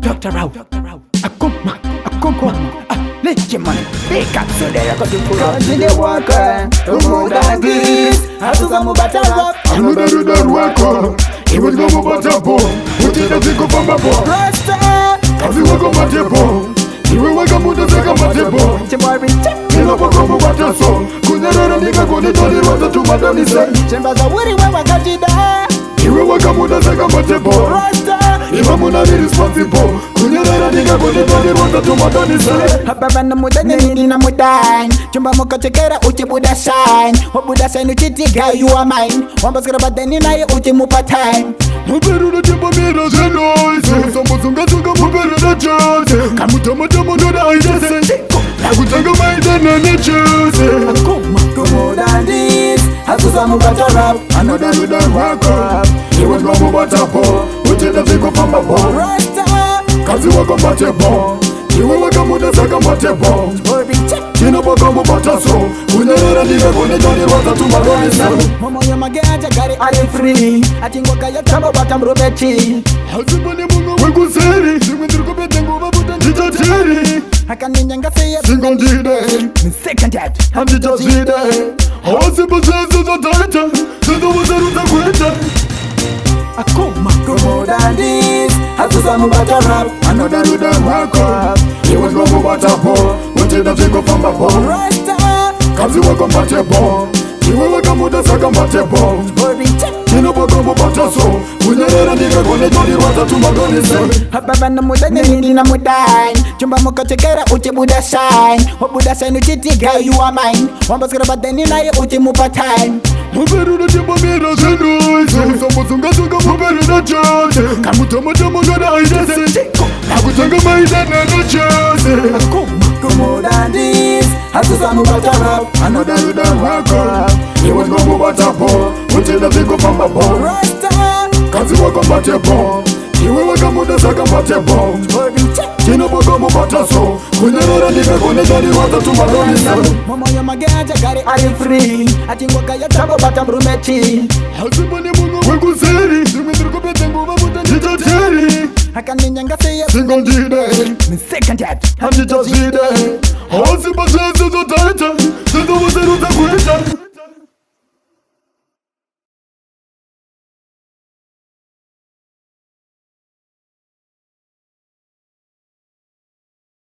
Dr. Rao. Akuma. Let your money. Pick up so there I got to pull up. Continue working, to move than this. Hatuza mubata rap. Another do that work. He was going to butter bone. What did I think of my bone? Rasta. Kazi wako matebo. Iwe waka muda zeka matebo. Chimari check. Kila wako mubata so. Kunyerera nika kone toni rota tumadoni se. Chimbaza wiri wewa kajida. Iwe waka muda zeka matebo. Rasta. Iwa muna ni responsible. Kunyerera nika kone toni rota tumadoni se. Hapa na muda nini na mudain. Chumba muka chekera uchi buda shine. Wa buda shine uchiti girl you are mine. Wamba skira badeni na ye uchi mupa time. Muberu na jemba mira ze noise. Sambo zunga muberu na chance. Kamutama nona aidese. Nakutanga maida na nechese. To more than this. Hatuza mubata rap. Another do that work. He was going to butter bone. What did I think of my bone? Rasta. Kazi wako matebo. Iwe waka muda zeka matebo. Chimari check. Kina baka mubata so. Kunyerera nika kone toni rota tumadoni se. Momo yo magaja gari are free. Atingo kaya tamba batam robeti. Hazibani mungu wekuzeri. Zingwendiri kubete nguva buta njitateri. Hakani nyanga siya Single dide. second dad. Handitazide. Hawasipa zezo za taita. Zezo wazeru za kweta. Akuma. To more than this. Hatuza mubata rap. Another do that work. He was going to butter bone. What did I think of my bone? Rasta. Kazi wako matebo. Iwe waka muda zeka matebo. Chimari check. Kina baka mubata so. Kunyerera nika kone toni rota tumadoni se. Hapa na muda nini na mudain. Chumba muka chekera uchi buda shine. Wa buda shine uchiti girl you are mine. Wamba skira badeni na ye uchi mupa time. Muberu na jemba mira ze noise. Sambo zunga muberu na chance. Kamutama nona aidese. Nakutanga maida na nechese. To more than this. Hatuza mubata rap. Another do that work. He was going to butter bone. What did I think of my bone? Rasta. Kazi wako matebo. Iwe waka muda zeka matebo. Chimari check. Kina baka mubata so. Kunyerera nika kone toni rota tumadoni se. Momo yo magaja gari are free. Atingo kaya tamba batam robeti. Hazibani mungu wekuzeri. Zingwendiri kubete nguva buta njitateri. Hakani nyanga siya Single dide. second dad. Handitazide. Hawasipa zezo za taita. Zezo wazeru za kweta.